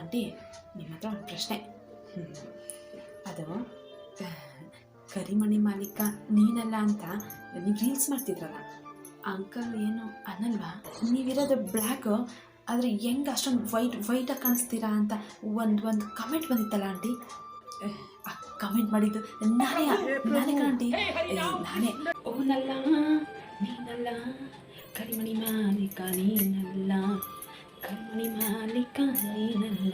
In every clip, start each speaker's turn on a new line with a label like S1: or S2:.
S1: Aunty ನಿಮ್ಮ ಹತ್ರ ಒಂದು ಪ್ರಶ್ನೆ. ಅದು ಕರಿಮಣಿ ಮಾಲೀಕ ನೀನಲ್ಲ ಅಂತ ನೀವು ರೀಲ್ಸ್ ಮಾಡ್ತಿದ್ರಲ್ಲ, ಅಂಕಲ್ ಏನು ಅನ್ನಲ್ವಾ? ನೀವಿರೋದು ಬ್ಲ್ಯಾಕು, ಆದರೆ ಹೆಂಗೆ ಅಷ್ಟೊಂದು ವೈಟಾಗಿ ಕಾಣಿಸ್ತೀರಾ ಅಂತ ಒಂದು ಕಮೆಂಟ್ ಬಂದಿತ್ತಲ್ಲ ಆಂಟಿ. ಆ ಕಮೆಂಟ್ ಮಾಡಿದ್ದು ನಾನೇ ಆಂಟಿ, ನಾನೇ. ಓನಲ್ಲ ನೀನಲ್ಲ ಕರಿಮಣಿ ಮಾಲೀಕ ನೀನಲ್ಲ, ಕರಿಮಣಿ ಮಾಲೀಕ ನೀನಲ್ಲ.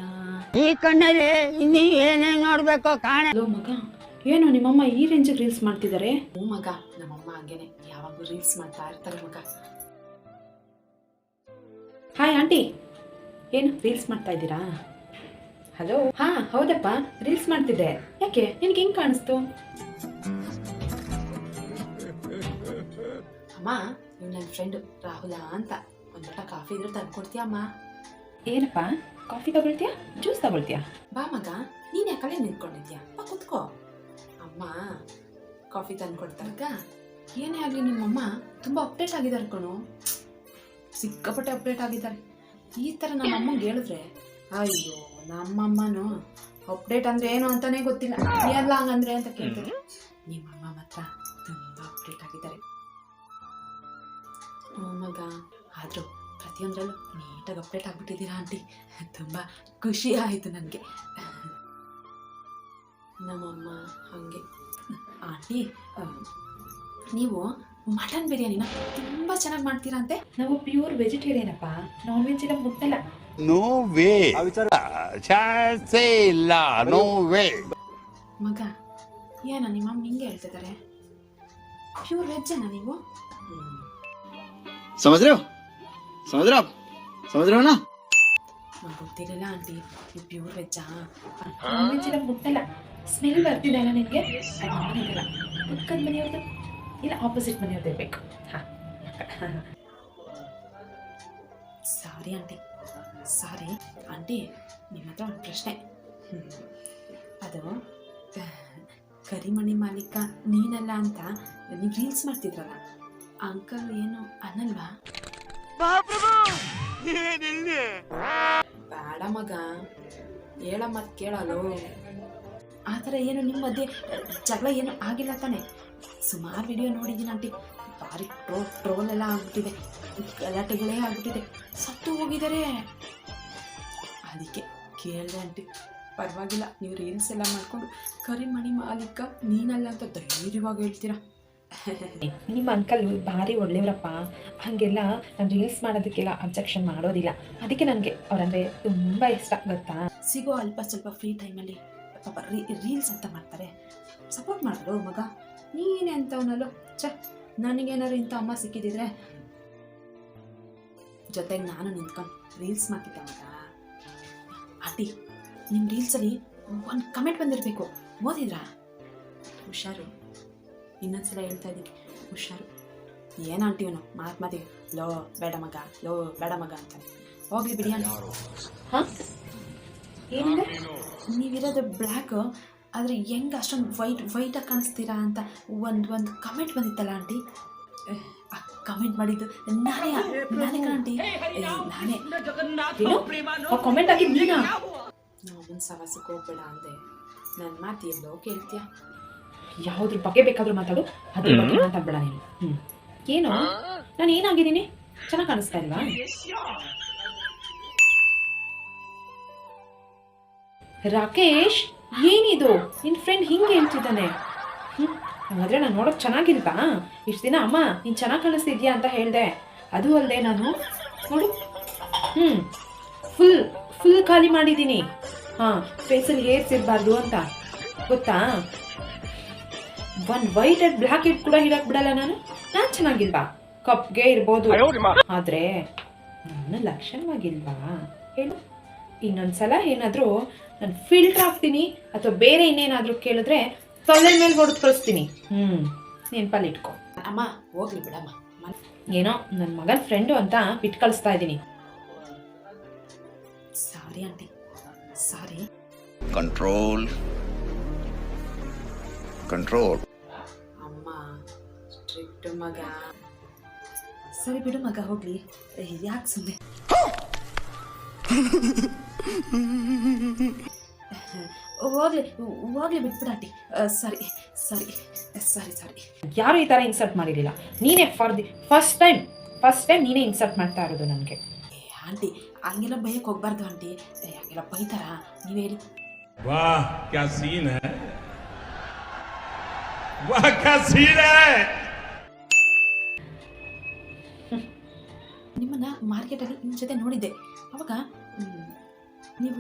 S2: ಈ ಕಣ್ಣಲ್ಲಿ ಇನ್ನೀ ಏನೇನು ನೋಡ್ಬೇಕೋ ಕಾಣ.
S1: ಹಲೋ ಮಗ, ಏನು ನಿಮ್ಮಮ್ಮ ಈ ರೇಂಜಿಗೆ ರೀಲ್ಸ್ ಮಾಡ್ತಿದ್ದಾರೆ? ಹ್ಞೂ ಮಗ, ನಮ್ಮಮ್ಮ ಹಂಗೇನೆ ಯಾವಾಗಲೂ ರೀಲ್ಸ್ ಮಾಡ್ತಾ ಇರ್ತಾರೆ ಮಗ. ಹಾಯ್ ಆಂಟಿ, ಏನು ರೀಲ್ಸ್ ಮಾಡ್ತಾ ಇದ್ದೀರಾ? ಹಲೋ, ಹಾಂ ಹೌದಪ್ಪ, ರೀಲ್ಸ್ ಮಾಡ್ತಿದ್ದೆ. ಯಾಕೆ ನಿನಗೆ ಹೆಂಗೆ ಕಾಣಿಸ್ತು? ಅಮ್ಮ, ಇವ್ ನನ್ನ ಫ್ರೆಂಡು ರಾಹುಲ ಅಂತ, ಒಂದು ಲೋಟ ಕಾಫಿ ಇದ್ರೆ ತಂದ್ಕೊಡ್ತೀಯ ಅಮ್ಮ? ಏನಪ್ಪ, ಕಾಫಿ ತಗೊಳ್ತೀಯಾ ಜ್ಯೂಸ್ ತಗೊಳ್ತೀಯಾ? ಬಾ ಮಗ, ನೀನು ಯಾಕಡೆ ನಿಂತ್ಕೊಂಡಿದ್ಯಾ, ಬಾ ಕುತ್ಕೋ. ಅಮ್ಮ ಕಾಫಿ ತಂದು ಕೊಡ್ತಾಗ. ಏನೇ ಆಗಲಿ ನಿಮ್ಮಮ್ಮ ತುಂಬ ಅಪ್ಡೇಟ್ ಆಗಿದ್ದಾರೆ ಕಣು, ಸಿಕ್ಕಾಪಟ್ಟೆ ಅಪ್ಡೇಟ್ ಆಗಿದ್ದಾರೆ. ಈ ಥರ ನಮ್ಮ ಅಮ್ಮಂಗೆ ಹೇಳಿದ್ರೆ, ಅಯ್ಯೋ ನಮ್ಮಮ್ಮನೂ ಅಪ್ಡೇಟ್ ಅಂದರೆ ಏನು ಅಂತಲೇ ಗೊತ್ತಿಲ್ಲ, ಎಲ್ಲ ಹಂಗಂದ್ರೆ ಅಂತ ಕೇಳ್ತಾರೆ. ನಿಮ್ಮಮ್ಮ ಮಾತ್ರ ತುಂಬ ಅಪ್ಡೇಟ್ ಆಗಿದ್ದಾರೆ. ಹ್ಞೂ ಮಗ, ಆದರೂ ಪ್ರತಿಯೊಂದರಲ್ಲೂ ನೀಟಾಗಿ ಅಪ್ಡೇಟ್ ಆಗಿಬಿಟ್ಟಿದ್ದೀರಾ ಆಂಟಿ, ತುಂಬ ಖುಷಿ ಆಯಿತು ನನಗೆ. ನಮ್ಮಮ್ಮ ಹಾಗೆ. ಆಂಟಿ, ನೀವು ಮಟನ್ ಬಿರಿಯಾನಿನ ತುಂಬ ಚೆನ್ನಾಗಿ ಮಾಡ್ತೀರಾ ಅಂತೆ. ನಾವು ಪ್ಯೂರ್ ವೆಜಿಟೇರಿಯನ್ ಅಪ್ಪ, ನಾನ್ ವೆಜ್ ಎಲ್ಲ ಮುಟ್ಟಲ್ಲ.
S3: ನೋ ವೇ, ಚಾನ್ಸೇ ಇಲ್ಲ, ನೋ ವೇ.
S1: ಮಗ, ಏನ ನಿಮ್ಮಮ್ಮ ಹಿಂಗೆ ಹೇಳ್ತಿದ್ದಾರೆ? ಪ್ಯೂರ್ ವೆಜ್ ಅನ್ನ ನೀವು?
S4: समझ रहे हो ना?
S1: ನಂಗೆ ಗೊತ್ತಿರಲಿಲ್ಲ ಆಂಟಿ, ನೀವು ಪ್ಯೂರ್ ವೆಜ್ಜಾ? ನಾನ್ ವೆಜ್ ಎಲ್ಲ ಮುಟ್ಟಲ್ಲ. ಸ್ಮೆಲ್ ಬರ್ತಿದೆ ಅಲ್ಲ ನಿನಗೆ? ಮನೆಯಲ್ಲ, ಪಕ್ಕದ ಮನೆಯವ್ರದ್ದು ಇಲ್ಲ ಆಪೋಸಿಟ್ ಮನೆಯವ್ರದ್ದು ಇರಬೇಕು. ಹಾಂ, ಸಾರಿ ಆಂಟಿ, ಸಾರಿ. ಆಂಟಿ, ನಿಮ್ಮ ಹತ್ರ ಒಂದು ಪ್ರಶ್ನೆ. ಅದು ಕರಿಮಣಿ ಮಾಲೀಕ ನೀನಲ್ಲ ಅಂತ ನೀವು ರೀಲ್ಸ್ ಮಾಡ್ತಿದ್ರಲ್ಲ, ಅಂಕಲ್ ಏನು ಅನ್ನಲ್ವಾ? ಬೇಡ ಮಗ, ಹೇಳ ಮತ್ತೆ ಕೇಳಲು. ಆ ಥರ ಏನು ನಿಮ್ಮ ಮಧ್ಯೆ ಜಗಳ ಏನು ಆಗಿಲ್ಲ ತಾನೆ? ಸುಮಾರು ವಿಡಿಯೋ ನೋಡಿದ್ದೀನಿ ಆಂಟಿ, ಭಾರಿ ಟ್ರೋಲ್ ಎಲ್ಲ ಆಗ್ಬಿಟ್ಟಿದೆ, ಗಲಾಟೆಗಳೇ ಆಗ್ಬಿಟ್ಟಿದೆ, ಸತ್ತು ಹೋಗಿದ್ದಾರೆ. ಅದಕ್ಕೆ ಕೇಳಿದೆ ಆಂಟಿ. ಪರವಾಗಿಲ್ಲ, ನೀವು ರೀಲ್ಸ್ ಎಲ್ಲ ಮಾಡಿಕೊಂಡು ಕರಿಮಣಿ ಮಾಲೀಕ ನೀನಲ್ಲ ಅಂತ ಧೈರ್ಯವಾಗಿ ಹೇಳ್ತೀರಾ. ನಿಮ್ಮ ಅಂಕಲ್ ಭಾರಿ ಒಳ್ಳೆಯವರಪ್ಪ, ಹಾಗೆಲ್ಲ ನಾನು ರೀಲ್ಸ್ ಮಾಡೋದಕ್ಕೆಲ್ಲ ಅಬ್ಜೆಕ್ಷನ್ ಮಾಡೋದಿಲ್ಲ. ಅದಕ್ಕೆ ನನಗೆ ಅವರಂದರೆ ತುಂಬ ಇಷ್ಟ, ಗೊತ್ತಾ? ಸಿಗೋ ಅಲ್ಪ ಸ್ವಲ್ಪ ಫ್ರೀ ಟೈಮಲ್ಲಿ ಪಾಪ ರೀಲ್ಸ್ ಅಂತ ಮಾಡ್ತಾರೆ, ಸಪೋರ್ಟ್ ಮಾಡೋದು ಮಗ. ನೀನೇ ಅಂತವನಲ್ಲೋ, ನನಗೇನಾದ್ರು ಇಂಥ ಅಮ್ಮ ಸಿಕ್ಕಿದ್ರೆ ಜೊತೆಗೆ ನಾನು ನಿಂತ್ಕೊಂಡು ರೀಲ್ಸ್ ಮಾಡ್ತಿದ್ದೆ ಮಗ. ಆಂಟಿ, ನಿಮ್ಮ ರೀಲ್ಸಲ್ಲಿ ಒಂದು ಕಮೆಂಟ್ ಬಂದಿರಬೇಕು, ಓದಿದ್ರಾ? ಹುಷಾರು, ಇನ್ನೊಂದ್ಸಲ ಹೇಳ್ತಾ ಇದ್ದೀನಿ, ಹುಷಾರು. ಏನು ಆಂಟಿ ಇವನು ಮಾತಿಗೆ ಲೋ ಬೇಡ ಮಗ, ಲೋ ಬೇಡ ಮಗ ಅಂತಾನೆ. ಹೋಗ್ಲಿ ಬಿಡಿ ಆಂಟಿ. ಹಾಂ, ಏನಿದೆ? ನೀವಿರೋದು ಬ್ಲ್ಯಾಕು, ಆದರೆ ಹೆಂಗೆ ಅಷ್ಟೊಂದು ವೈಟಾಗಿ ಕಾಣಿಸ್ತೀರಾ ಅಂತ ಒಂದು ಕಮೆಂಟ್ ಬಂದಿತ್ತಲ್ಲ ಆಂಟಿ. ಆ ಕಮೆಂಟ್ ಮಾಡಿದ್ದು ನಾನೇ ಆಂಟಿ, ನಾನೇ. ಕಮೆಂಟ್ ಹಾಕಿದ್ದು ನೀನಾ? ನಾವು ಒಂದು ಸವಾಸಕ್ಕೆ ಹೋಗ್ಬೇಡ ಅಂದೆ, ನನ್ನ ಮಾತು ಎಲ್ಲೋ ಕೇಳ್ತೀಯ? ಯಾವುದ್ರ ಬಗ್ಗೆ ಬೇಕಾದರೂ ಮಾತಾಡು, ಅದ್ರ ಬಗ್ಗೆ ಮಾತಾಡ್ಬೇಡ ನೀನು. ಏನು, ನಾನು ಏನಾಗಿದ್ದೀನಿ? ಚೆನ್ನಾಗಿ ಕಾಣಿಸ್ತಾ ಇಲ್ವಾ? ರಾಕೇಶ್, ಏನಿದು? ನಿನ್ನ ಫ್ರೆಂಡ್ ಹಿಂಗೆ ಹೇಳ್ತಿದ್ದಾನೆ. ಹಾಗಾದರೆ ನಾನು ನೋಡೋಕೆ ಚೆನ್ನಾಗಿಲ್ವಾ? ಇಷ್ಟು ದಿನ ಅಮ್ಮ ನೀನು ಚೆನ್ನಾಗಿ ಕಾಣಿಸ್ತಿದ್ಯಾ ಅಂತ ಹೇಳಿದೆ, ಅದು ಅಲ್ಲದೆ ನಾನು ನೋಡು ಫುಲ್ ಖಾಲಿ ಮಾಡಿದ್ದೀನಿ. ಹಾಂ, ಫೇಸಲ್ಲಿ ಹೇರ್ಸ್ ಇರಬಾರ್ದು ಅಂತ, ಗೊತ್ತಾ? ಒಂದು ವೈಟ್ ಅಂಡ್ ಬ್ಲ್ಯಾಕ್ ಹೆಡ್ ಕೂಡ ಇಡಕ್ಕೆ ಬಿಡಲ್ಲ ನಾನು ಚೆನ್ನಾಗಿಲ್ವಾ? ಕಪ್ಗೆ ಇರ್ಬೋದು, ಆದರೆ ನನ್ನ ಲಕ್ಷಣವಾಗಿಲ್ವಾ ಹೇಳು? ಇನ್ನೊಂದ್ಸಲ ಏನಾದರೂ ನಾನು ಫಿಲ್ಟರ್ ಹಾಕ್ತೀನಿ ಅಥವಾ ಬೇರೆ ಇನ್ನೇನಾದರೂ ಕೇಳಿದ್ರೆ ತೊಲೆ ಮೇಲೆ ಹೊಡೆದು ಕಳಿಸ್ತೀನಿ. ನೆನಪಲ್ಲಿ ಇಟ್ಕೊ. ಅಮ್ಮ ಹೋಗ್ಲಿ ಬಿಡಮ್ಮ, ಏನೋ ನನ್ನ ಮಗನ ಫ್ರೆಂಡು ಅಂತ ಬಿಟ್ಟು ಕಳಿಸ್ತಾ ಇದ್ದೀನಿ. ಸಾರಿ ಆಂಟಿ, ಸಾರಿ.
S3: ಕಂಟ್ರೋಲ್.
S1: ಅಮ್ಮ ಸ್ಟ್ರಿಕ್ಟ್ ಮಗ. ಸರಿ ಬಿಡು ಮಗ, ಹೋಗ್ಲಿ, ಯಾಕೆ ಸುಮ್ಮನೆ. ಹೋಗ್ಲಿ ಬಿಟ್ಬಿಡ ಆಂಟಿ. ಸಾರಿ ಸಾರಿ ಸಾರಿ ಸಾರಿ.
S4: ಯಾರು ಈ ಥರ ಇನ್ಸಲ್ಟ್ ಮಾಡಿರಲಿಲ್ಲ. ನೀನೇ ಫಸ್ಟ್ ಟೈಮ್ ನೀನೇ ಇನ್ಸಲ್ಟ್ ಮಾಡ್ತಾ ಇರೋದು ನನಗೆ.
S1: ಆಂಟಿ ಹಂಗೆಲ್ಲ ಬೈಯಕ್ಕೆ ಹೋಗ್ಬಾರ್ದು ಆಂಟಿ. ಹಂಗೆಲ್ಲ ಬೈತಾರ ನೀವೇ ಹೇಳಿ.
S5: वाह क्या सीन है, वाह क्या सीन है.
S1: ನಿಮ್ಮನ್ನ ಮಾರ್ಕೆಟಲ್ಲಿ ನಿಮ್ಮ ಜೊತೆ ನೋಡಿದ್ದೆ. ಅವಾಗ ನೀವು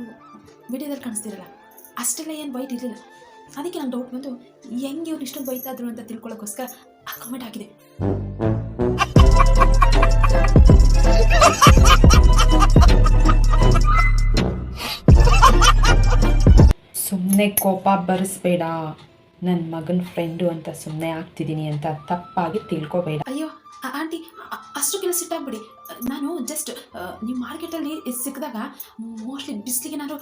S1: ವಿಡಿಯೋದಲ್ಲಿ ಕಾಣಿಸ್ತಿರಲ್ಲ, ಅಷ್ಟೆಲ್ಲ ಏನು ಬೈಟ್ ಇರಲಿಲ್ಲ. ಅದಕ್ಕೆ ನಂಗೆ ಡೌಟ್ ಬಂದು ಹೆಂಗೆ ಇವ್ರು ಇಷ್ಟೊಂದು ಬೈತಾ ಇದ್ರು ಅಂತ ತಿಳ್ಕೊಳ್ಳೋಕ್ಕೋಸ್ಕರ ಆ ಕಮೆಂಟ್ ಹಾಕಿದೆ.
S4: ಸುಮ್ಮನೆ ಕೋಪ ಬರಿಸ್ಬೇಡ. ನನ್ನ ಮಗನ ಫ್ರೆಂಡು ಅಂತ ಸುಮ್ಮನೆ ಆಗ್ತಿದ್ದೀನಿ ಅಂತ ತಪ್ಪಾಗಿ ತಿಳ್ಕೊಬೇಡ.
S1: ಅಯ್ಯೋ ಆಂಟಿ, ಅಷ್ಟು ಕೆಲಸ ಸಿಟ್ಟಾಗ್ಬಿಡಿ. ನಾನು ಜಸ್ಟ್ ನೀವು ಮಾರ್ಕೆಟಲ್ಲಿ ಸಿಕ್ಕಿದಾಗ ಮೋಸ್ಟ್ಲಿ ಬಿಸಿಲಿಗೆ ನಾನು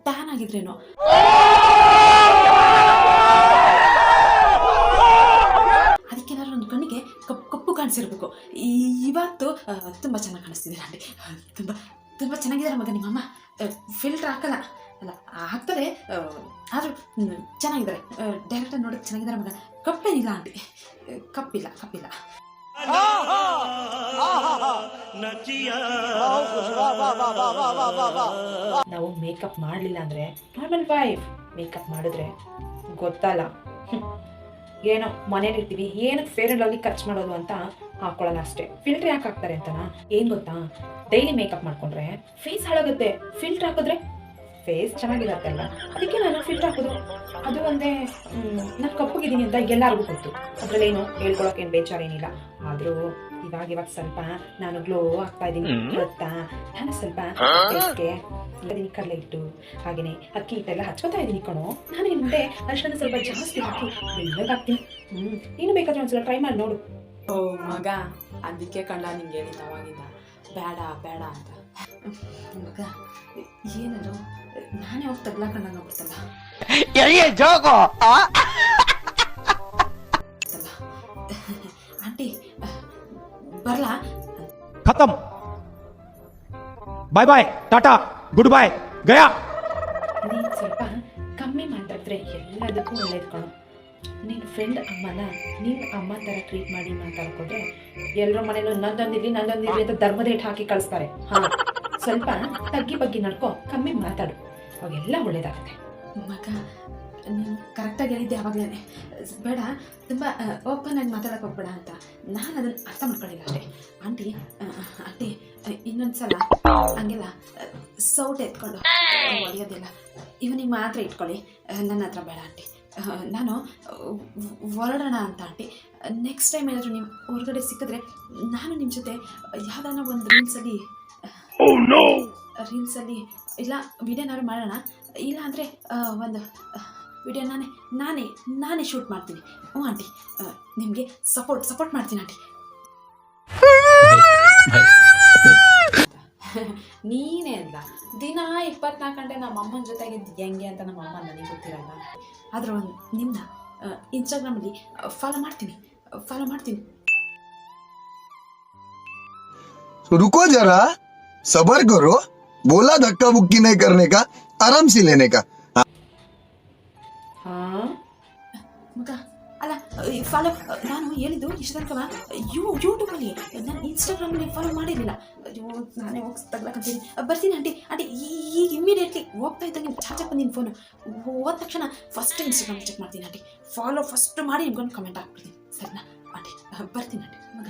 S1: ಟ್ಯಾನ್ ಆಗಿದ್ರೇನೋ. ಅದಕ್ಕೆ ನಾನು ನನ್ನ ಕಣ್ಣಿಗೆ ಕಪ್ಪು ಕಾಣಿಸಿರ್ಬೇಕು. ಇವತ್ತು ತುಂಬ ಚೆನ್ನಾಗಿ ಕಾಣಿಸ್ತಿದ್ದೀರ ಆಂಟಿ. ತುಂಬ ತುಂಬ ಚೆನ್ನಾಗಿದ್ದಾರೆ ಮಗ ನಿಮ್ಮಮ್ಮ. ಫಿಲ್ಟ್ರ್ ಹಾಕಲ್ಲ ಅಲ್ಲ, ಹಾಕ್ತಾರೆ, ಆದರೂ ಚೆನ್ನಾಗಿದ್ದಾರೆ. ಡೈರೆಕ್ಟಾಗಿ ನೋಡೋಕ್ಕೆ ಚೆನ್ನಾಗಿದ್ದಾರೆ ಮಗ. ಕಪ್ಪೇನಿಲ್ಲ ಆಂಟಿ, ಕಪ್ಪಿಲ್ಲ.
S4: ನಾವು ಮೇಕಪ್ ಮಾಡಲಿಲ್ಲ ಅಂದರೆ ನಾರ್ಮಲ್ ವೈಫ್, ಮೇಕಪ್ ಮಾಡಿದ್ರೆ ಗೊತ್ತಲ್ಲ, ಏನೋ ಮನೇಲಿ ಇರ್ತೀವಿ, ಏನಕ್ಕೆ ಫೇರ್ ಅಂಡ್ ಲವ್ಲಿ ಖರ್ಚು ಮಾಡೋದು ಅಂತ ಹಾಕೊಳ್ಳೋಣ ಅಷ್ಟೇ. ಫಿಲ್ಟರ್ ಯಾಕೆ ಹಾಕ್ತಾರೆ ಅಂತನಾ? ಏನು ಗೊತ್ತಾ, ಡೈಲಿ ಮೇಕಪ್ ಮಾಡ್ಕೊಂಡ್ರೆ ಫೇಸ್ ಹಾಳಾಗುತ್ತೆ, ಫಿಲ್ಟರ್ ಹಾಕಿದ್ರೆ ಫೇಸ್ ಚೆನ್ನಾಗಿರತ್ತಲ್ಲ. ಅದಕ್ಕೆ ನಾನು ಫಿಲ್ಟರ್ ಹಾಕೋದು. ಅದು ಒಂದೇ ನಾನು ಕಪ್ಪಗಿದ್ದೀನಿ ಅಂತ ಎಲ್ಲರಿಗೂ ಗೊತ್ತು, ಅದರಲ್ಲೇನು ಹೇಳ್ಕೊಳಕ್ಕೇನು ಬೇಜಾರೇನಿಲ್ಲ. ಆದರೂ ಇವಾಗ ಸ್ವಲ್ಪ ನಾನು ಗ್ಲೋ ಆಗ್ತಾ ಇದ್ದೀನಿ ಗೊತ್ತಾ. ನಾನು ಸ್ವಲ್ಪ ಫೇಸ್ಗೆ ಕಡಲೆ ಹಿಟ್ಟು ಹಾಗೆಯೇ ಅಕ್ಕಿ ಹಿಟ್ಟೆಲ್ಲ ಹಚ್ಕೊತಾ ಇದ್ದೀನಿ ಕಣೋ. ನಾನು ಇನ್ನು ಮುಂದೆ ಅಷ್ಟನ್ನು ಸ್ವಲ್ಪ ಜಾಸ್ತಿ ಹಾಕಿ ಬೆಳ್ಳಗಾಗ್ತೀನಿ. ನೀನು ಬೇಕಾದ್ರೆ ಒಂದ್ಸಲ ಟ್ರೈ ಮಾಡಿ ನೋಡು.
S1: ಓ ಮಗ, ಅದಕ್ಕೆ ಕಂಡ ನಿಂಗೆ ಹೇಳಿದ್ದ ಅವಾಗಿಂದ ಬೇಡ ಅಂತ. ಮಗ ಏನಾದ್ರು ನಾನೇ ಹೋಗಿ ತಗ್ಲಾಕೊಂಡಂಗ ಬಿಡ್ತಲ್ಲ. ಆಂಟಿ ಬರಲಾ?
S6: खत्म, bye bye, tata, good bye, गया.
S4: ನೀನು ಸ್ವಲ್ಪ ಕಮ್ಮಿ ಮಾತಾಡಿದ್ರೆ ಎಲ್ಲದಕ್ಕೂ ಒಳ್ಳೇದು ಕಣೋ. ನೀನು ಫ್ರೆಂಡ್ ಅಮ್ಮನ ನೀನು ಅಮ್ಮ ಥರ ಟ್ರೀಟ್ ಮಾಡಿ ಮಾತಾಡ್ಕೊಂಡ್ರೆ ಎಲ್ಲರ ಮನೇಲೂ ನಂದೊಂದಿರಲಿ ಅಂತ ಧರ್ಮದೇಟ್ ಹಾಕಿ ಕಳಿಸ್ತಾರೆ. ಹಾಂ, ಸ್ವಲ್ಪ ತಗ್ಗಿ ಬಗ್ಗೆ ನಡ್ಕೊ, ಕಮ್ಮಿ ಮಾತಾಡು, ಅವಾಗೆಲ್ಲ ಒಳ್ಳೇದಾಗುತ್ತೆ.
S1: ಮಗ ನೀನು ಕರೆಕ್ಟಾಗಿ ಹೇಳಿದ್ದೆ ಆವಾಗಲೇ. ಬೇಡ, ತುಂಬ ಓಪನ್ ಆಗಿ ಮಾತಾಡೋಕೆ ಹೋಗ್ಬೇಡ ಅಂತ. ನಾನು ಅದನ್ನು ಅರ್ಥ ಮಾಡ್ಕೊಳ್ಳಿಲ್ಲ ಅಷ್ಟೇ. ಆಂಟಿ ಇನ್ನೊಂದು ಸಲ ಹಂಗೆಲ್ಲ ಸೌಟ್ ಎತ್ಕೊಂಡು ಹೊಡೆಯೋದಿಲ್ಲ, ಇವನಿಗೆ ಮಾತ್ರ ಇಟ್ಕೊಳ್ಳಿ, ನನ್ನ ಹತ್ರ ಬೇಡ ಆಂಟಿ. ನಾನು ಹೊರಡೋಣ ಅಂತ ಆಂಟಿ. ನೆಕ್ಸ್ಟ್ ಟೈಮ್ ಏನಾದರೂ ನೀವು ಹೊರಗಡೆ ಸಿಕ್ಕಿದ್ರೆ ನಾನು ನಿಮ್ಮ ಜೊತೆ ಯಾವುದಾನ ಒಂದು ರೀಲ್ಸಲ್ಲಿ ಇಲ್ಲ ವಿಡಿಯೋನಾದ್ರು ಮಾಡೋಣ. ಇಲ್ಲ ಅಂದರೆ ಒಂದು ವಿಡಿಯೋ ನಾನೇ ಶೂಟ್ ಮಾಡ್ತೀನಿ. ಹ್ಞೂ ಆಂಟಿ, ನಿಮಗೆ ಸಪೋರ್ಟ್ ಮಾಡ್ತೀನಿ ಆಂಟಿ. ನೀನೇ ಅಲ್ಲ, ದಿನ 24 ಗಂಟೆ ನಮ್ಮ ಅಮ್ಮನ ಜೊತೆಗಿದ್ದು ಹೆಂಗೆ ಅಂತ ನಮ್ಮ ಅಮ್ಮ ನನಗೆ ಗೊತ್ತಿರಲ್ಲ. ಆದರೂ ನಿನ್ನ ಇನ್ಸ್ಟಾಗ್ರಾಮಲ್ಲಿ ಫಾಲೋ ಮಾಡ್ತೀನಿ.
S7: रुको जरा, सबर करो, बोला धक्का बुक्की नहीं करने का, आराम से लेने का.
S4: ಹಾಂ
S1: ಮಗ ಅಲ್ಲ, ಫಾಲೋ ನಾನು ಹೇಳಿದ್ದು ಇಷ್ಟು ತನಕ ಯೂಟ್ಯೂಬಲ್ಲಿ, ನಾನು ಇನ್ಸ್ಟಾಗ್ರಾಮಲ್ಲಿ ಫಾಲೋ ಮಾಡಿರಲಿಲ್ಲ. ಅಯ್ಯೋ, ನಾನೇ ಹೋಗಿ ತಗ್ಲಾಕಂತೀನಿ. ಬರ್ತೀನಿ ಆಂಟಿ. ಈಗ ಇಮ್ಮಿಡಿಯೇಟ್ಲಿ ಹೋಗ್ತಾ ಇದ್ದಂಗೆ ಚಾಚಕ್ಕೆ ಬಂದಿನಿ ಫೋನು. ಹೋದ ತಕ್ಷಣ ಫಸ್ಟ್ ಇನ್ಸ್ಟಾಗ್ರಾಮ್ ಚೆಕ್ ಮಾಡ್ತೀನಿ ಆಂಟಿ. ಫಾಲೋ ಫಸ್ಟ್ ಮಾಡಿ ನಿಮ್ಗೊಂದು ಕಮೆಂಟ್ ಹಾಕ್ಬಿಡ್ತೀನಿ, ಸರಿನಾ ಆಂಟಿ? ಬರ್ತೀನಿ ಆಂಟಿ. ಮಗ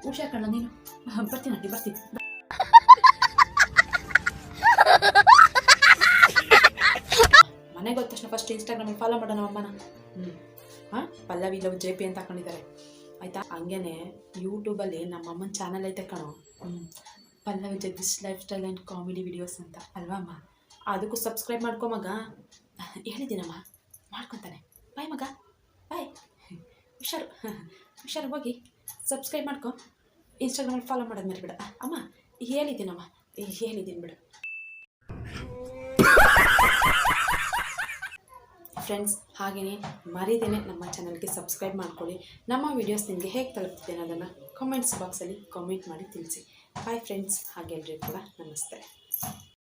S1: ಹುಷಾರ್ ಕಣ್ಣ ನೀನು. ಬರ್ತೀನಿ ಆಂಟಿ, ಬರ್ತೀನಿ. ಮನೆಗೆ ಹೋದ ತಕ್ಷಣ ಫಸ್ಟ್ ಇನ್ಸ್ಟಾಗ್ರಾಮಲ್ಲಿ ಫಾಲೋ ಮಾಡೋಣ ಅಮ್ಮನ. ಹಾಂ, ಪಲ್ಲವಿ ಲವ್ JP ಅಂತ ಹಾಕೊಂಡಿದ್ದಾರೆ ಆಯಿತಾ. ಹಂಗೇ ಯೂಟ್ಯೂಬಲ್ಲಿ ನಮ್ಮ ಅಮ್ಮನ ಚಾನಲ್ ಐತೆ ಕಣೋ, Pallavi Jagadish life style and comedy videos ಅಂತ ಅಲ್ವಾ ಅಮ್ಮ? ಅದಕ್ಕೂ ಸಬ್ಸ್ಕ್ರೈಬ್ ಮಾಡ್ಕೊ ಮಗ. ಹೇಳಿದ್ದೀನಮ್ಮ, ಮಾಡ್ಕೊತಾನೆ. ಬಾಯ್ ಮಗ, ಬಾಯ್. ಹುಷಾರು ಹೋಗಿ ಸಬ್ಸ್ಕ್ರೈಬ್ ಮಾಡ್ಕೊ. ಇನ್ಸ್ಟಾಗ್ರಾಮಲ್ಲಿ ಫಾಲೋ ಮಾಡೋದು ಮರಿಬೇಡ ಅಮ್ಮ. ಹೇಳಿದ್ದೀನಿ ಬಿಡು. ಫ್ರೆಂಡ್ಸ್, ಹಾಗೆಯೇ ಮರೀದೇನೆ ನಮ್ಮ ಚಾನಲ್ಗೆ ಸಬ್ಸ್ಕ್ರೈಬ್ ಮಾಡ್ಕೊಳ್ಳಿ. ನಮ್ಮ ವೀಡಿಯೋಸ್ ನಿಮಗೆ ಹೇಗೆ ತಲುಪ್ತಿದೆ ಅನ್ನೋದನ್ನು ಕಾಮೆಂಟ್ಸ್ ಬಾಕ್ಸಲ್ಲಿ ಕಾಮೆಂಟ್ ಮಾಡಿ ತಿಳಿಸಿ. ಬಾಯ್ ಫ್ರೆಂಡ್ಸ್, ಹಾಗೆ ಎಲ್ಲರಿಗೂ ಕೂಡ ನಮಸ್ತೆ.